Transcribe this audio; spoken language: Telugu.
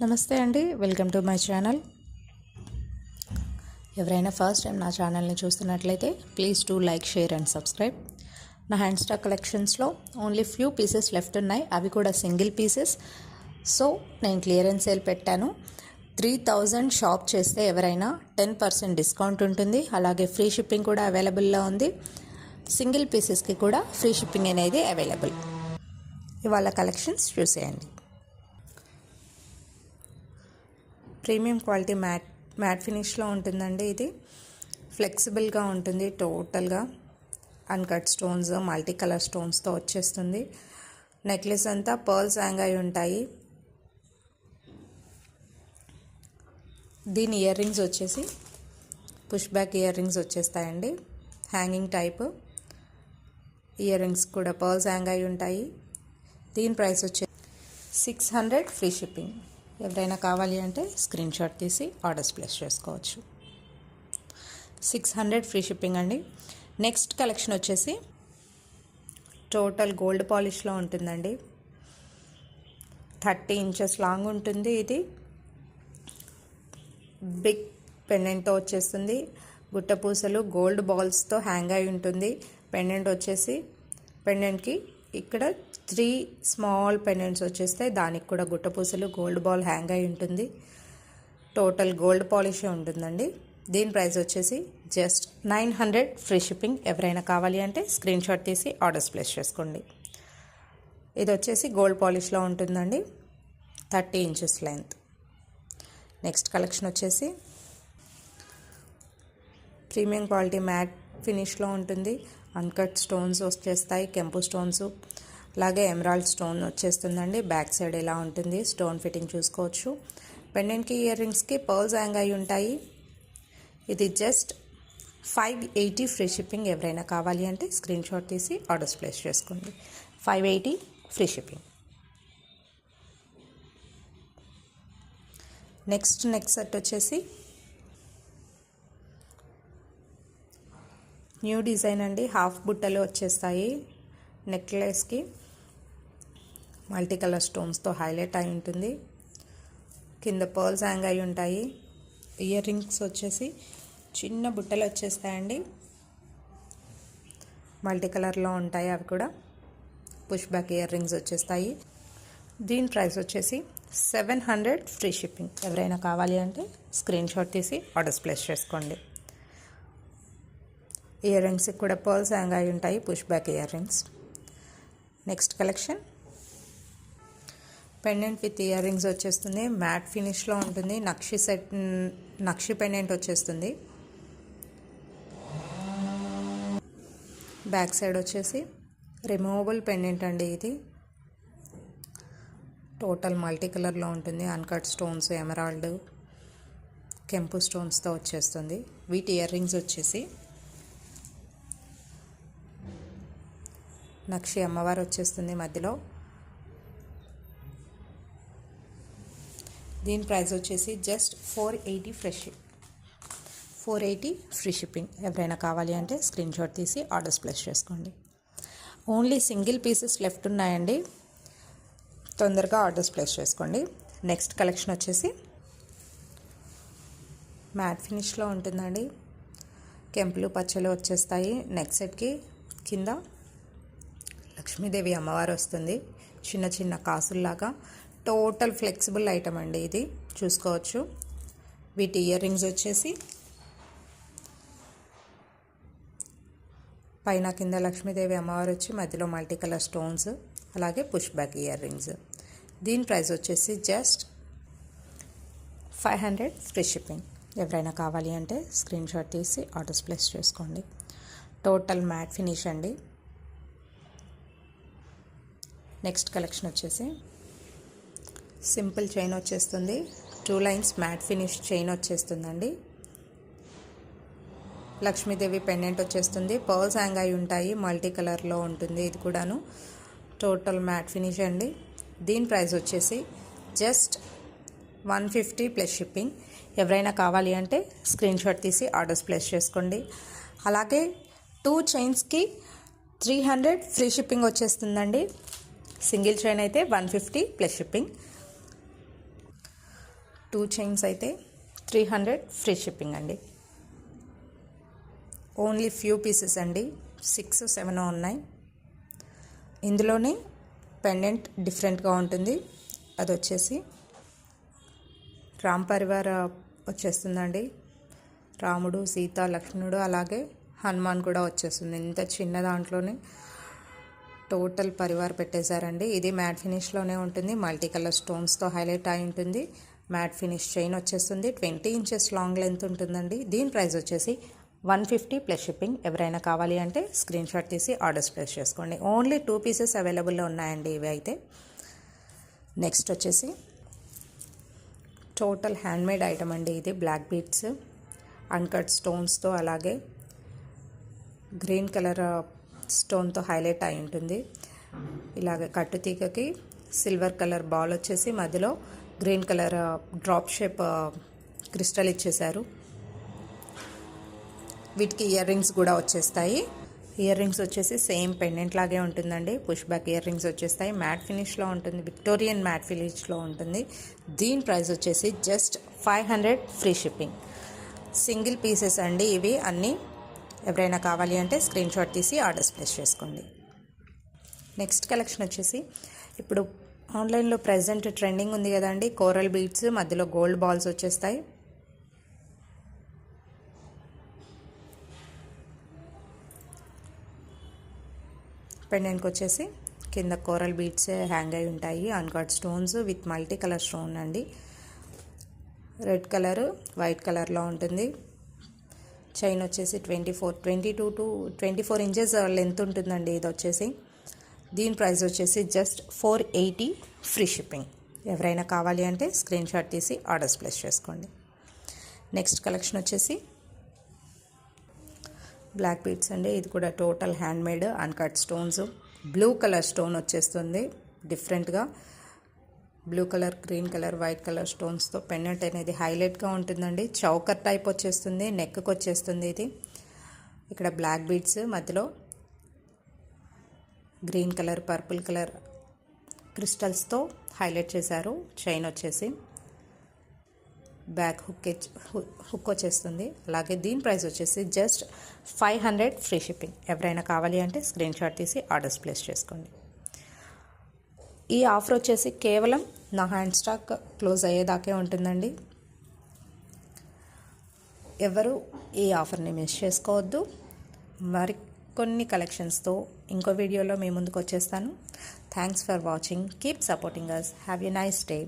నమస్తే అండి, వెల్కమ్ టు మై ఛానల్. ఎవరైనా ఫస్ట్ టైం నా ఛానల్ని చూస్తున్నట్లయితే please do like, share and subscribe. నా హ్యాండ్ స్టాక్ కలెక్షన్స్లో ఓన్లీ ఫ్యూ పీసెస్ లెఫ్ట్ ఉన్నాయి, అవి కూడా సింగిల్ పీసెస్. సో నేను క్లియరెన్స్ సేల్ పెట్టాను. 3000 షాప్ చేస్తే ఎవరైనా 10% డిస్కౌంట్ ఉంటుంది. అలాగే ఫ్రీ షిప్పింగ్ కూడా అవైలబుల్లో ఉంది. సింగిల్ పీసెస్కి కూడా ఫ్రీ షిప్పింగ్ అనేది అవైలబుల్. ఇవాళ కలెక్షన్స్ చూసేయండి. ప్రీమియం క్వాలిటీ మ్యాట్ ఫినిష్లో ఉంటుందండి. ఇది ఫ్లెక్సిబుల్గా ఉంటుంది. టోటల్గా అన్కట్ స్టోన్స్, మల్టీ కలర్ స్టోన్స్తో వచ్చేస్తుంది. నెక్లెస్ అంతా పర్ల్స్ హ్యాంగ్ అయి ఉంటాయి. దీని ఇయర్ రింగ్స్ వచ్చేసి పుష్ బ్యాక్ ఇయర్ రింగ్స్ వచ్చేస్తాయండి. హ్యాంగింగ్ టైప్ ఇయర్ రింగ్స్ కూడా పర్ల్స్ హ్యాంగ్ అయి ఉంటాయి. దీని ప్రైస్ వచ్చి 600 ఫ్రీ షిప్పింగ్. ఎవరైనా కావాలి అంటే స్క్రీన్ షాట్ తీసి ఆర్డర్స్ ప్లేస్ చేసుకోవచ్చు. 600 ఫ్రీ షిప్పింగ్ అండి. నెక్స్ట్ కలెక్షన్ వచ్చేసి టోటల్ గోల్డ్ పాలిష్లో ఉంటుందండి. 30 ఇంచెస్ లాంగ్ ఉంటుంది. ఇది బిగ్ పెండెంట్తో వచ్చేస్తుంది. గుట్టపూసలు గోల్డ్ బాల్స్తో హ్యాంగ్ అయి ఉంటుంది. పెండెంట్ వచ్చేసి పెండెంట్కి ఇక్కడ 3 స్మాల్ పెండెంట్స్ వచ్చేస్తాయి. దానికి కూడా గుట్టపూసలు గోల్డ్ బాల్ హ్యాంగ్ అయి ఉంటుంది. టోటల్ గోల్డ్ పాలిషే ఉంటుందండి. దీని ప్రైస్ వచ్చేసి జస్ట్ 900 ఫ్రీ షిప్పింగ్. ఎవరైనా కావాలి అంటే స్క్రీన్ షాట్ తీసి ఆర్డర్స్ ప్లేస్ చేసుకోండి. ఇది వచ్చేసి గోల్డ్ పాలిష్లో ఉంటుందండి. 30 ఇంచెస్ లెంత్. నెక్స్ట్ కలెక్షన్ వచ్చేసి ప్రీమియం క్వాలిటీ మ్యాట్ ఫినిష్లో ఉంటుంది. అన్కట్ స్టోన్స్ వచ్చేస్తాయి, కెంపు స్టోన్స్, అలాగే ఎమరాల్డ్ స్టోన్ వచ్చేస్తుందండి. బ్యాక్ సైడ్ ఇలా ఉంటుంది. స్టోన్ ఫిట్టింగ్ చూసుకోవచ్చు. పెండెంట్కి ఇయర్ రింగ్స్కి పర్ల్స్ హ్యాంగ్ అయి ఉంటాయి. ఇది జస్ట్ 580 ఫ్రీ షిప్పింగ్. ఎవరైనా కావాలి అంటే స్క్రీన్ షాట్ తీసి ఆర్డర్స్ ప్లేస్ చేసుకోండి. 580 ఫ్రీ షిప్పింగ్. నెక్స్ట్ సెట్ వచ్చేసి న్యూ డిజైన్ అండి. హాఫ్ బుట్టలు వచ్చేస్తాయి. నెక్లెస్కి మల్టీ కలర్ స్టోన్స్తో హైలైట్ అయి ఉంటుంది. కింద పర్ల్స్ హ్యాంగ్ అయి ఉంటాయి. ఇయర్ రింగ్స్ వచ్చేసి చిన్న బుట్టలు వచ్చేస్తాయండి. మల్టీ కలర్లో ఉంటాయి. అవి కూడా పుష్ బ్యాక్ ఇయర్ రింగ్స్ వచ్చేస్తాయి. దీని ప్రైస్ వచ్చేసి 700 ఫ్రీ షిప్పింగ్. ఎవరైనా కావాలి అంటే స్క్రీన్ షాట్ తీసి ఆర్డర్స్ ప్లేస్ చేసుకోండి. ఇయర్ రింగ్స్కి కూడా పర్ల్స్ హ్యాంగ్ అయి ఉంటాయి. Push back ear rings. Next collection pendant with ear rings వచ్చేస్తుంది. మ్యాట్ ఫినిష్లో ఉంటుంది. నక్షి పెండెంట్ వచ్చేస్తుంది. బ్యాక్ సైడ్ వచ్చేసి రిమూవబుల్ పెండెంట్ అండి. ఇది టోటల్ మల్టీ కలర్లో ఉంటుంది. అన్కట్ స్టోన్స్, ఎమరాల్డ్, కెంపు స్టోన్స్తో వచ్చేస్తుంది. వీటి ఇయర్ రింగ్స్ వచ్చేసి నక్షి అమ్మవారు వచ్చేస్తుంది మధ్యలో. దీని ప్రైస్ వచ్చేసి జస్ట్ 480 ఫ్రీ షిప్పింగ్. ఎవరైనా కావాలి అంటే స్క్రీన్ షాట్ తీసి ఆర్డర్స్ ప్లేస్ చేసుకోండి. ఓన్లీ సింగిల్ పీసెస్ లెఫ్ట్ ఉన్నాయండి. తొందరగా ఆర్డర్స్ ప్లేస్ చేసుకోండి. నెక్స్ట్ కలెక్షన్ వచ్చేసి మ్యాట్ ఫినిష్లో ఉంటుందండి. కెంపులు పచ్చలు వచ్చేస్తాయి. నెక్ సెట్కి కింద లక్ష్మీదేవి అమ్మవారు వస్తుంది. చిన్న చిన్న కాసుల్లాగా. టోటల్ ఫ్లెక్సిబుల్ ఐటమ్ అండి. ఇది చూసుకోవచ్చు. వీటి ఇయర్ రింగ్స్ వచ్చేసి పైన కింద లక్ష్మీదేవి అమ్మవారు వచ్చి మధ్యలో మల్టీ కలర్ స్టోన్స్, అలాగే పుష్ బ్యాక్ ఇయర్ రింగ్స్. దీని ప్రైస్ వచ్చేసి జస్ట్ 500 ఫ్రీ షిప్పింగ్. ఎవరైనా కావాలి అంటే స్క్రీన్ షాట్ తీసి ఆర్డర్స్ ప్లేస్ చేసుకోండి. టోటల్ మ్యాట్ ఫినిష్ అండి. నెక్స్ట్ కలెక్షన్ వచ్చేసి సింపుల్ చైన్ వచ్చేస్తుంది. 2 లైన్స్ మ్యాట్ ఫినిష్ చైన్ వచ్చేస్తుందండి. లక్ష్మీదేవి పెండెంట్ వచ్చేస్తుంది. పర్ల్స్ హ్యాంగ్ అయి ఉంటాయి. మల్టీ కలర్లో ఉంటుంది. ఇది కూడాను టోటల్ మ్యాట్ ఫినిష్ అండి. దీని ప్రైస్ వచ్చేసి జస్ట్ 150 ప్లస్ షిప్పింగ్. ఎవరైనా కావాలి అంటే స్క్రీన్ షాట్ తీసి ఆర్డర్స్ ప్లేస్ చేసుకోండి. అలాగే 2 చైన్స్కి 300 ఫ్రీ షిప్పింగ్ వచ్చేస్తుందండి. సింగిల్ చైన్ అయితే 150 ప్లస్ షిప్పింగ్. 2 చైన్స్ అయితే 300 ఫ్రీ షిప్పింగ్ అండి. ఓన్లీ ఫ్యూ పీసెస్ అండి, 6-7 ఉన్నాయి. ఇందులోనే పెండెంట్ డిఫరెంట్గా ఉంటుంది. అది వచ్చేసి రామ్ పరివార వచ్చేస్తుందండి. రాముడు, సీత, లక్ష్మణుడు, అలాగే హనుమాన్ కూడా వచ్చేస్తుంది. ఇంత చిన్న దాంట్లోనే టోటల్ పరివార్ పెట్టేశారండి. ఇది మ్యాట్ ఫినిష్లోనే ఉంటుంది. మల్టీ కలర్ స్టోన్స్తో హైలైట్ అయి ఉంటుంది. మ్యాట్ ఫినిష్ చైన్ వచ్చేస్తుంది. 20 ఇంచెస్ లాంగ్ లెంత్ ఉంటుందండి. దీని ప్రైస్ వచ్చేసి 150 ప్లస్ షిప్పింగ్. ఎవరైనా కావాలి అంటే స్క్రీన్ షాట్ తీసి ఆర్డర్స్ ప్లేస్ చేసుకోండి. ఓన్లీ 2 పీసెస్ అవైలబుల్లో ఉన్నాయండి ఇవి అయితే. నెక్స్ట్ వచ్చేసి టోటల్ హ్యాండ్మేడ్ ఐటమ్ అండి. ఇది బ్లాక్ బీడ్స్ అన్కట్ స్టోన్స్తో, అలాగే గ్రీన్ కలర్ స్టోన్తో హైలైట్ అయి ఉంటుంది. ఇలాగ కట్టుతీగకి సిల్వర్ కలర్ బాల్ వచ్చేసి మధ్యలో green colour drop shape crystal ఇచ్చేశారు. వీటికి ఇయర్ రింగ్స్ కూడా వచ్చేస్తాయి. ఇయర్ రింగ్స్ వచ్చేసి సేమ్ పెండెంట్ లాగే ఉంటుందండి. పుష్ బ్యాక్ ఇయర్ రింగ్స్ వచ్చేస్తాయి. మ్యాట్ ఫినిష్లో ఉంటుంది, విక్టోరియన్ మ్యాట్ ఫినిష్లో ఉంటుంది. దీని ప్రైస్ వచ్చేసి just 500 free shipping. Single pieces అండి ఇవి అన్నీ. ఎవరైనా కావాలి అంటే స్క్రీన్ షాట్ తీసి ఆర్డర్స్ ప్లేస్ చేసుకోండి. నెక్స్ట్ కలెక్షన్ వచ్చేసి ఇప్పుడు ఆన్లైన్లో ప్రెజెంట్ ట్రెండింగ్ ఉంది కదండి, కోరల్ బీడ్స్ మధ్యలో గోల్డ్ బాల్స్ వచ్చేస్తాయి. పెండెంట్కి వచ్చేసి కింద కోరల్ బీడ్స్ హ్యాంగ్ అయి ఉంటాయి. Uncut stones with multi colour stone అండి. రెడ్ కలర్, వైట్ కలర్లో ఉంటుంది. చైన్ వచ్చేసి 22 to 24 ఇంచెస్ లెంత్ ఉంటుందండి ఇది వచ్చేసి. దీని ప్రైస్ వచ్చేసి జస్ట్ 480 ఫ్రీ షిప్పింగ్. ఎవరైనా కావాలి అంటే స్క్రీన్ షాట్ తీసి ఆర్డర్స్ ప్లేస్ చేసుకోండి. నెక్స్ట్ కలెక్షన్ వచ్చేసి బ్లాక్ బీడ్స్ అండి. ఇది కూడా total handmade uncut stones. Blue colour stone వచ్చేస్తుంది డిఫరెంట్గా. Blue colour, green colour, white colour స్టోన్స్తో పెండెంట్ అనేది హైలైట్గా ఉంటుందండి. చౌకర్ టైప్ వచ్చేస్తుంది, నెక్కి వచ్చేస్తుంది ఇది. ఇక్కడ బ్లాక్ బీడ్స్ మధ్యలో గ్రీన్ కలర్, పర్పుల్ కలర్ క్రిస్టల్స్తో హైలైట్ చేశారు. చైన్ వచ్చేసి బ్యాక్ హుక్ వచ్చేస్తుంది. అలాగే దీని ప్రైస్ వచ్చేసి జస్ట్ 500 ఫ్రీ షిప్పింగ్. ఎవరైనా కావాలి అంటే స్క్రీన్ షాట్ తీసి ఆర్డర్స్ ప్లేస్ చేసుకోండి. ఈ ఆఫర్ వచ్చేసి కేవలం నా హ్యాండ్ స్టాక్ క్లోజ్ అయ్యేదాకే ఉంటుందండి. ఎవరు ఈ ఆఫర్ని మిస్ చేసుకోవద్దు. మరికొన్ని కలెక్షన్స్తో ఇంకో వీడియోలో మీ ముందుకు వచ్చేస్తాను. Thanks for watching. Keep supporting us. Have a nice day.